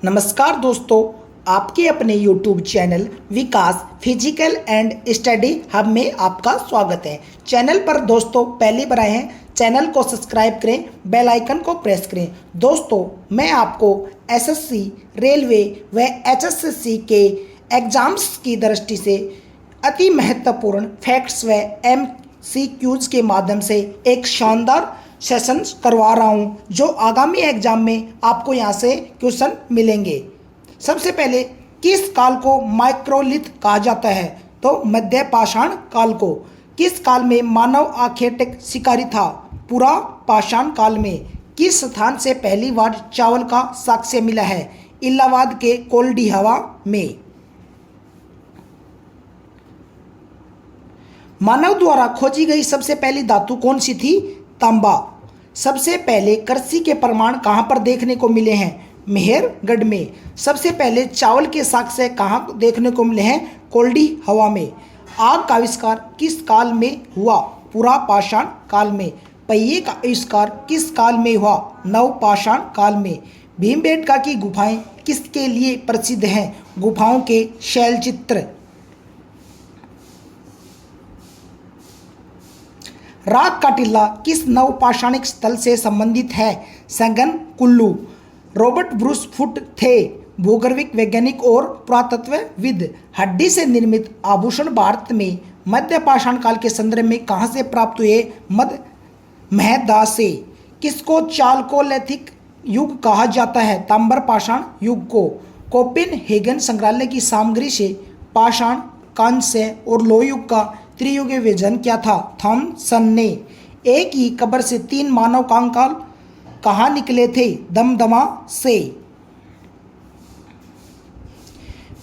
नमस्कार दोस्तों, आपके अपने YouTube channel Vikas physical and study hub में आपका स्वागत है। चैनल पर दोस्तों पहली बार आए हैं, चैनल को सब्सक्राइब करें, बेल आइकन को प्रेस करें। दोस्तों मैं आपको एसएससी, रेलवे व एचएसएससी के एग्ज़ाम्स की दृष्टि से अति महत्वपूर्ण फैक्ट्स व MCQs के माध्यम से एक शानदार सेशन करवा रहा हूं, जो आगामी एग्जाम में आपको यहां से क्वेश्चन मिलेंगे। सबसे पहले, किस काल को माइक्रोलिथ कहा जाता है? तो मध्य पाषाण काल को। किस काल में मानव आखेटिक शिकारी था? पुरा पाषाण काल में। किस स्थान से पहली बार चावल का साक्ष्य मिला है? इलाहाबाद के कोल्डी हवा में। मानव द्वारा खोजी गई सबसे पहली धातु कौन सी थी? तांबा। सबसे पहले कृषि के प्रमाण कहाँ पर देखने को मिले हैं? मेहरगढ़ में। सबसे पहले चावल के साक्ष्य कहाँ देखने को मिले हैं? कोल्डी हवा में। आग का आविष्कार किस काल में हुआ? पुरा पाषाण काल में। पहिए का आविष्कार किस काल में हुआ? नव पाषाण काल में। भीमबेटका की गुफाएं किसके लिए प्रसिद्ध हैं? गुफाओं के शैलचित्र। राग का टीला किस नवपाषाणिक स्थल से संबंधित है? सघन कुल्लू। रॉबर्ट ब्रूस फुट थे भूगर्भिक वैज्ञानिक और पुरातत्वविद। हड्डी से निर्मित आभूषण भारत में मध्य पाषाण काल के संदर्भ में कहाँ से प्राप्त हुए? मध्य महदा से। किसको चालकोलिथिक युग कहा जाता है? ताम्र पाषाण युग को। कोपेनहेगन संग्रहालय की सामग्री से पाषाण, कांस्य और लोह युग का त्रियुगीय विभाजन क्या था? थॉमसन ने। एक ही कब्र से 3 मानव कंकाल कहाँ निकले थे? दमदमा से।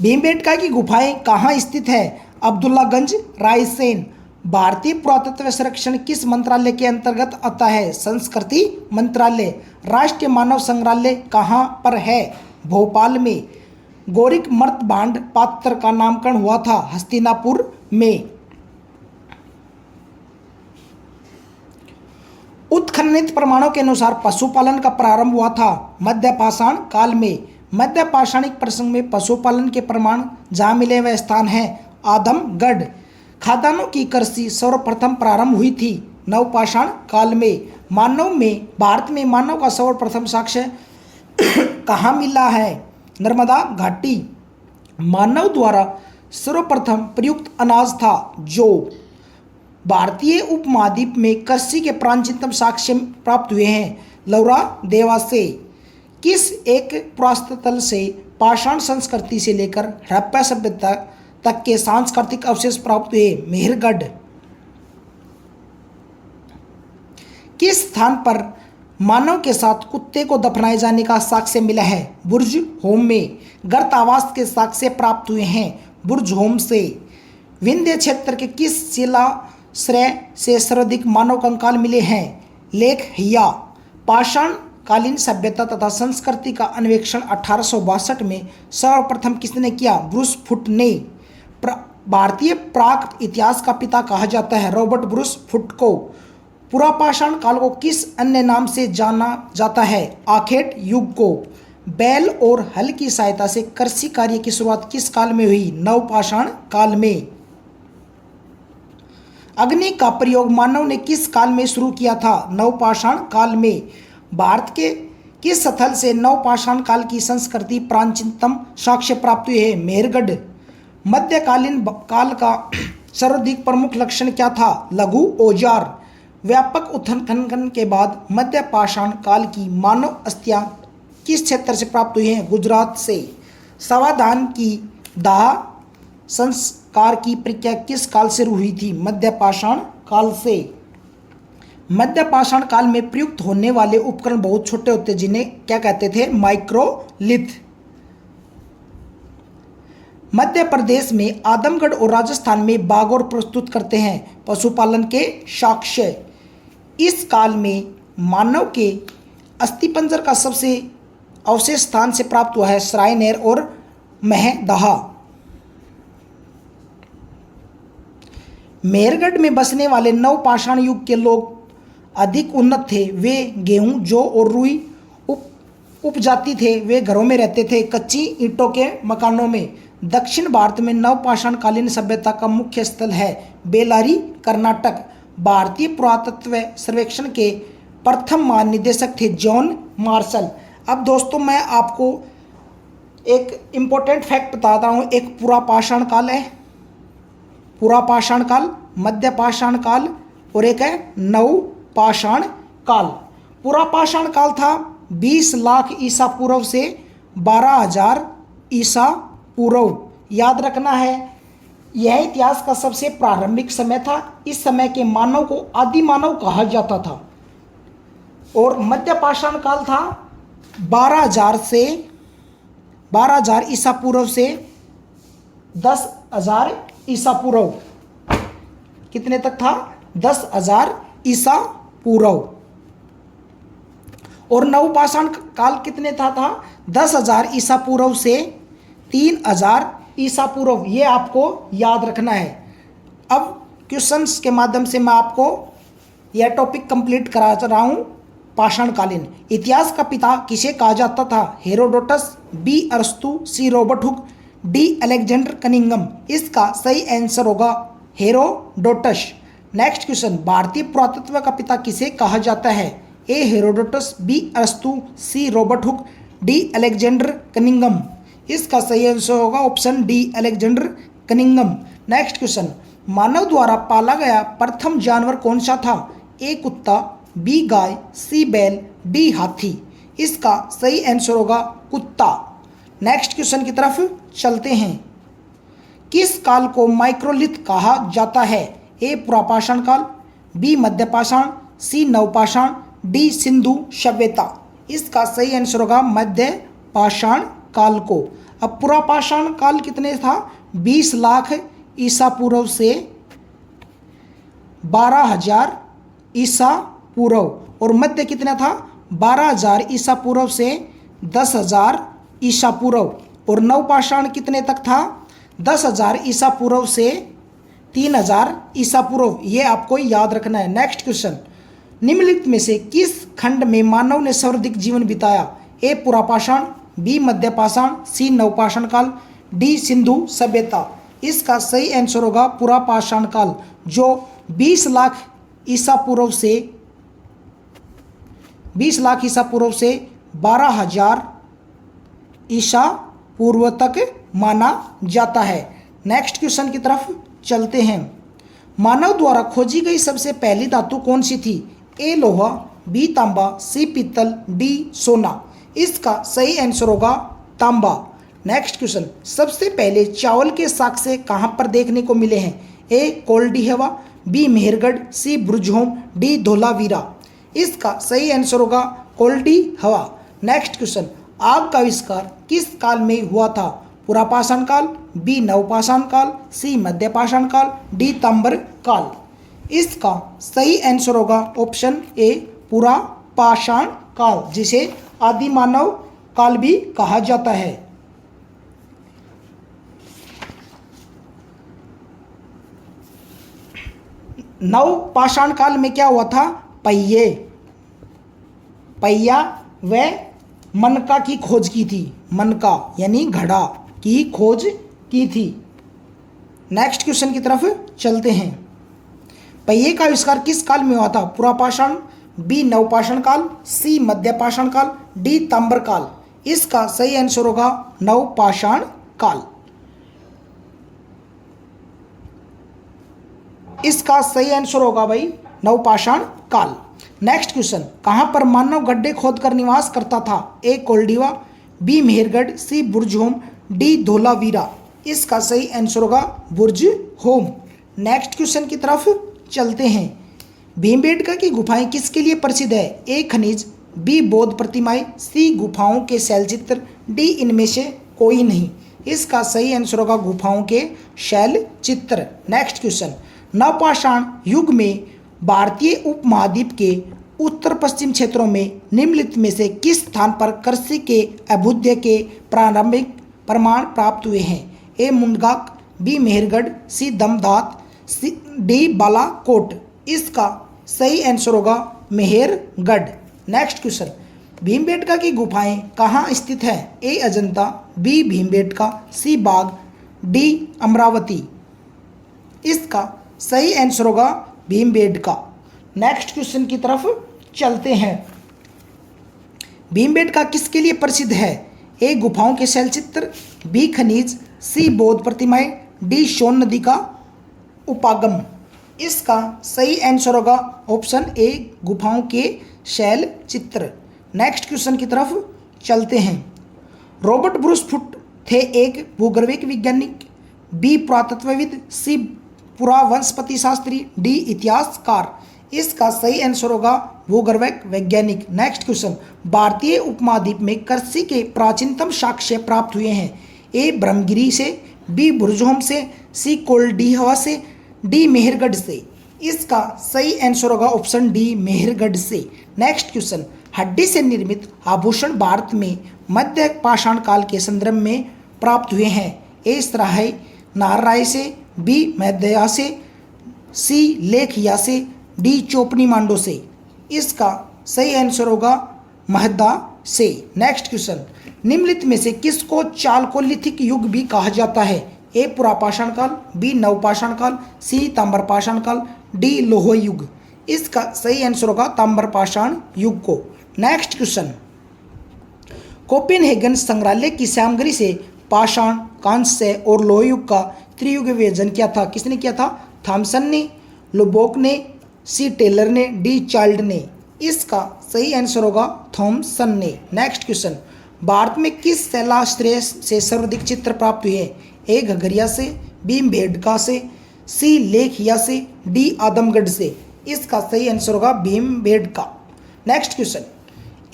भीमबेटका की गुफाएं कहाँ स्थित है? अब्दुल्लागंज, रायसेन। भारतीय पुरातत्व संरक्षण किस मंत्रालय के अंतर्गत आता है? संस्कृति मंत्रालय। राष्ट्रीय मानव संग्रहालय कहाँ पर है? भोपाल में। गौरिक मर्तभांड पात्र का नामकरण हुआ था? हस्तिनापुर में। उत्खननित प्रमाणों के अनुसार पशुपालन का प्रारंभ हुआ था? मध्य पाषाण काल में। मध्य पाषाणिक प्रसंग में पशुपालन के प्रमाण जहाँ मिले वह स्थान है आदमगढ़। खाद्यान्नों की कृषि सर्वप्रथम प्रारंभ हुई थी नवपाषाण काल में। भारत में मानव का सर्वप्रथम साक्ष्य कहाँ मिला है? नर्मदा घाटी। मानव द्वारा सर्वप्रथम प्रयुक्त अनाज था जौ। भारतीय उपमहाद्वीप में कृषि के प्राचीनतम साक्ष्य प्राप्त हुए हैं लौरा देवा से। किस एक पुरातत्व से पाषाण संस्कृति से लेकर हड़प्पा सभ्यता तक के सांस्कृतिक अवशेष प्राप्त हुए? मेहरगढ़। किस स्थान पर मानव के साथ कुत्ते को दफनाए जाने का साक्ष्य मिला है? बुर्ज होम में। गर्त आवास के साक्ष्य प्राप्त हुए हैं बुर्ज होम से। विंध्य क्षेत्र के किस शिलाश्रय से सर्वाधिक मानव कंकाल मिले हैं? लेख हिया। पाषाण कालीन सभ्यता तथा संस्कृति का अन्वेषण 1862 में सर्वप्रथम किसने किया? ब्रूस फुट ने। भारतीय प्राक इतिहास का पिता कहा जाता है रॉबर्ट ब्रूस फुट को। पुरापाषाण काल को किस अन्य नाम से जाना जाता है? आखेट युग को। बैल और हल की सहायता से कृषि कार्य की शुरुआत किस काल में हुई? नवपाषाण काल में। अग्नि का प्रयोग मानव ने किस काल में शुरू किया था? नवपाषाण काल में। भारत के किस स्थल से नवपाषाण काल की संस्कृति प्राचीनतम साक्ष्य प्राप्त हुए हैं? मेहरगढ़। मध्यकालीन काल का सर्वाधिक प्रमुख लक्षण क्या था? लघु औजार। व्यापक उत्खनन के बाद मध्य पाषाण काल की मानव अस्थियां किस क्षेत्र से प्राप्त हुई हैं? गुजरात से। सावधान की दाह संस्कार की प्रक्रिया किस काल से हुई थी? मध्य पाषाण काल से। मध्य पाषाण काल में प्रयुक्त होने वाले उपकरण बहुत छोटे होते जिन्हें क्या कहते थे? माइक्रोलिथ। मध्य प्रदेश में आदमगढ़ और राजस्थान में बागौर प्रस्तुत करते हैं पशुपालन के साक्ष्य। इस काल में मानव के अस्थिपंजर का सबसे अवशेष स्थान से प्राप्त हुआ है सरायनेर और महदहा। मेहरगढ़ में बसने वाले नवपाषाण युग के लोग अधिक उन्नत थे। वे गेहूं, जौ और रुई उपजाति थे वे घरों में रहते थे, कच्ची ईंटों के मकानों में। दक्षिण भारत में नवपाषाणकालीन सभ्यता का मुख्य स्थल है बेलारी, कर्नाटक। भारतीय पुरातत्व सर्वेक्षण के प्रथम महानिदेशक थे जॉन मार्शल। अब दोस्तों मैं आपको एक इम्पोर्टेंट फैक्ट बताता हूँ। एक पुरापाषाण काल है, पुरापाषाण काल, मध्यपाषाण काल और एक है नवपाषाण काल। पुरापाषाण काल था 20 लाख ईसा पूर्व से 12,000 ईसा पूर्व। याद रखना है यह इतिहास का सबसे प्रारंभिक समय था। इस समय के मानव को आदि मानव कहा जाता था। और मध्यपाषाण काल था 12,000 ईसा पूर्व से 10,000 ईसा पूर्व। कितने तक था? 10,000 ईसा पूर्व। और नवपाषाण काल कितने था 10,000 ईसा पूर्व से 3,000 ईसा पूर्व। ये आपको याद रखना है। अब क्वेश्चंस के माध्यम से मैं आपको यह टॉपिक कंप्लीट करा रहा हूँ। पाषाणकालीन इतिहास का पिता किसे कहा जाता था? हेरोडोटस, बी अरस्तु, C Robert Hooke, D Alexander Cunningham. इसका सही आंसर होगा हेरोडोटस। नेक्स्ट क्वेश्चन, भारतीय पुरातत्व का पिता किसे कहा जाता है? ए हेरोडोटस, बी अरस्तु, C Robert Hooke, D Alexander Cunningham. इसका सही आंसर होगा option D Alexander Cunningham. Next question, मानव द्वारा पाला गया प्रथम जानवर कौन सा था? ए कुत्ता, बी गाय, सी बैल, डी हाथी। इसका सही आंसर होगा कुत्ता। नेक्स्ट क्वेश्चन की तरफ चलते हैं। किस काल को माइक्रोलिथ कहा जाता है? ए पुरापाषाण काल, बी मध्यपाषाण, सी नवपाषाण, डी सिंधु सभ्यता। इसका सही आंसर होगा मध्यपाषाण काल को। अब पुरापाषाण काल कितने था? 20 लाख ईसा पूर्व से 12,000 ईसा पूर्व। और मध्य कितना था? 12,000 ईसा पूर्व से 10,000 ईसा पूर्व। और नवपाषाण कितने तक था? 10,000 ईसा पूर्व से 3,000 ईसा पूर्व। ये आपको याद रखना है। नेक्स्ट क्वेश्चन, निम्नलिखित में से किस खंड में मानव ने सर्वाधिक जीवन बिताया? ए पुरापाषाण, बी मध्यपाषाण, सी नवपाषाण काल, डी सिंधु सभ्यता। इसका सही आंसर होगा पुरापाषाण काल, जो 20 लाख ईसा पूर्व से 12,000 ईसा पूर्व तक माना जाता है। नेक्स्ट क्वेश्चन की तरफ चलते हैं। मानव द्वारा खोजी गई सबसे पहली धातु कौन सी थी? ए लोहा, बी तांबा, सी पीतल, डी सोना। इसका सही आंसर होगा तांबा। नेक्स्ट क्वेश्चन, सबसे पहले चावल के साक्ष्य कहाँ पर देखने को मिले हैं? ए कोल्डी हवा, बी मेहरगढ़, सी ब्रुजहोम, डी धोलावीरा। इसका सही आंसर होगा कोल्डी हवा। नेक्स्ट क्वेश्चन, आग का आविष्कार किस काल में हुआ था? पुरापाषाण काल, बी नवपाषाण काल, सी मध्यपाषाण काल, डी ताम्र काल। इसका सही आंसर होगा ऑप्शन ए पुरापाषाण काल, जिसे आदि मानव काल भी कहा जाता है। नवपाषाण काल में क्या हुआ था? पहिया व मनका की खोज की थी। मनका यानी घड़ा की खोज की थी। नेक्स्ट क्वेश्चन की तरफ चलते हैं। पहिए का आविष्कार किस काल में हुआ था? पुरापाषाण, बी नवपाषाण काल, सी मध्यपाषाण काल, डी ताम्र काल। इसका सही आंसर होगा नवपाषाण काल। इसका सही आंसर होगा भाई नवपाषाण काल। नेक्स्ट क्वेश्चन, कहां पर मानव गड्ढे खोदकर निवास करता था? ए कोल्डिवा, बी मेहरगढ़, सी बुर्जहोम, डी धोलावीरा। इसका सही आंसर होगा बुर्जहोम। नेक्स्ट क्वेश्चन की तरफ चलते हैं। भीमबेटका की गुफाएं किसके लिए प्रसिद्ध है? ए खनिज, बी बौद्ध प्रतिमाएं, सी गुफाओं के शैल चित्र, डी इनमें से कोई नहीं। इसका सही आंसर होगा गुफाओं के शैल चित्र। नेक्स्ट क्वेश्चन, नवपाषाण युग में भारतीय उपमहाद्वीप के उत्तर पश्चिम क्षेत्रों में निम्नलिखित में से किस स्थान पर कृषि के अभ्युदय के प्रारंभिक प्रमाण प्राप्त हुए हैं? ए मुंडगाक, बी मेहरगढ़, सी दमदात, सी डी बालाकोट। इसका सही आंसर होगा मेहरगढ़। नेक्स्ट क्वेश्चन, भीमबेटका की गुफाएं कहाँ स्थित है? ए अजंता, बी भीमबेटका, सी बाग, डी अमरावती। इसका सही आंसर होगा भीमबेटका। नेक्स्ट क्वेश्चन की तरफ चलते हैं। भीमबेटका किसके लिए प्रसिद्ध है? ए गुफाओं के शैलचित्र, बी खनिज, सी बौद्ध प्रतिमाएं, डी सोन नदी का उपागम। इसका सही आंसर होगा ऑप्शन ए गुफाओं के शैल चित्र। नेक्स्ट क्वेश्चन की तरफ चलते हैं। रॉबर्ट ब्रूस फुट थे एक भूगर्भिक वैज्ञानिक, बी पुरातत्वविद, सी पुरावंशपति शास्त्री, डी इतिहासकार। इसका सही आंसर होगा भूगर्भिक वैज्ञानिक। Next question. भारतीय उपमहाद्वीप में कृषि के प्राचीनतम साक्ष्य प्राप्त हुए हैं? ए ब्रह्मगिरी से, बी भुर्जहोम से, सी कोल्डिहवा से, डी मेहरगढ़ से। इसका सही आंसर होगा ऑप्शन डी मेहरगढ़ से। Next question. हड्डी से निर्मित आभूषण भारत में मध्य पाषाण काल के संदर्भ में प्राप्त हुए हैं? ए सराय नाहरराय से, बी मैदया से, सी लेखिया से, डी चोपनी मांडो से। इसका सही आंसर होगा महदा से। Next question. निम्नलिखित में से किसको चालकोलिथिक युग भी कहा जाता है? ए पुरापाषाण काल, बी नवपाषाण काल, सी ताम्रपाषाण काल, डी लोह युग। इसका सही आंसर होगा ताम्रपाषाण युग को। Next question. कोपेनहेगन संग्रहालय की सामग्री से पाषाण, कांस्य और लोह युग का त्रियुग विभाजन किया था? किसने किया था? थॉमसन ने, लुबोक ने, सी टेलर ने, डी चाइल्ड ने। इसका सही आंसर होगा थॉमसन ने। Next question. भारत में किस शैलाश्रय से सर्वाधिक चित्र प्राप्त हुए? ए घघरिया से, बी भेड़का से, सी लेखिया से, डी आदमगढ़ से। इसका सही आंसर होगा भीमबेटका। Next question.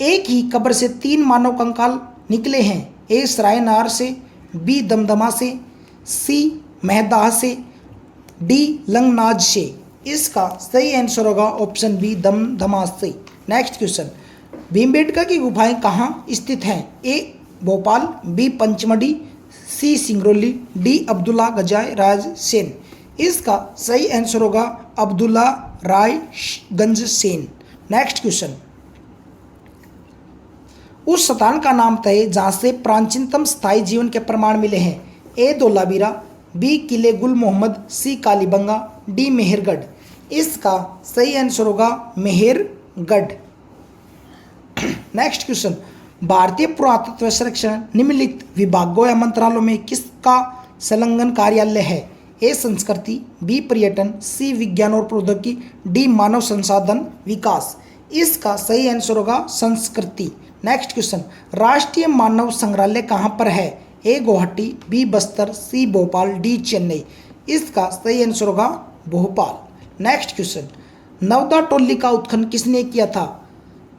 एक ही कब्र से 3 मानव कंकाल निकले हैं? ए सरायनार से, बी दमदमा से, सी महदाह से, डी लंगनाज से। इसका सही आंसर होगा ऑप्शन बी दमदमा से। Next question. भीमबेटका की गुफाएं कहाँ स्थित हैं? A Bhopal, B Pachmarhi, C Singrauli, D Abdullaganj Raisen. इसका सही आंसर होगा अब्दुल्ला रायगंज सेन। Next question. उस स्थान का नाम तय जहाँ से प्राचीनतम स्थायी जीवन के प्रमाण मिले हैं? ए धोलावीरा, बी किले गुल मोहम्मद, सी कालीबंगा, डी मेहरगढ़। इसका सही आंसर होगा मेहरगढ़। Next question. भारतीय पुरातत्व संरक्षण निम्नलिखित विभागों या मंत्रालयों में किसका संलग्न कार्यालय है? ए संस्कृति, बी पर्यटन, सी विज्ञान और प्रौद्योगिकी, डी मानव संसाधन विकास। इसका सही आंसर होगा संस्कृति। Next question. राष्ट्रीय मानव संग्रहालय कहाँ पर है? A Guwahati, B Bastar, C Bhopal, D Chennai. इसका सही आंसर होगा Bhopal. Next question. Navdatoli का उत्खनन किसने किया था?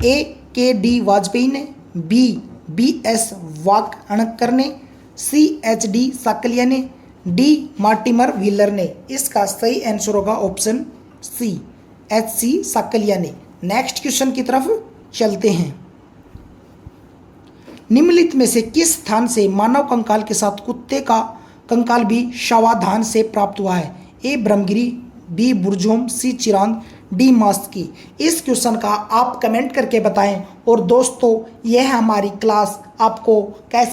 ए के डी वाजपेयी ने, बी एस वाकअणकर ने, सी एच डी साकलिया ने, डी मार्टिमर व्हीलर ने। इसका सही आंसर होगा option C H C Sankalia ने। नेक्स्ट क्वेश्चन की तरफ चलते हैं। निम्नलिखित में से किस स्थान से मानव कंकाल के साथ कुत्ते का कंकाल भी शवाधान से प्राप्त हुआ है? ए ब्रह्मगिरी, बी बुर्जहोम, सी चिरांद, डी मास्की। इस क्वेश्चन का आप कमेंट करके बताएं। और दोस्तों, यह हमारी क्लास आपको कैसे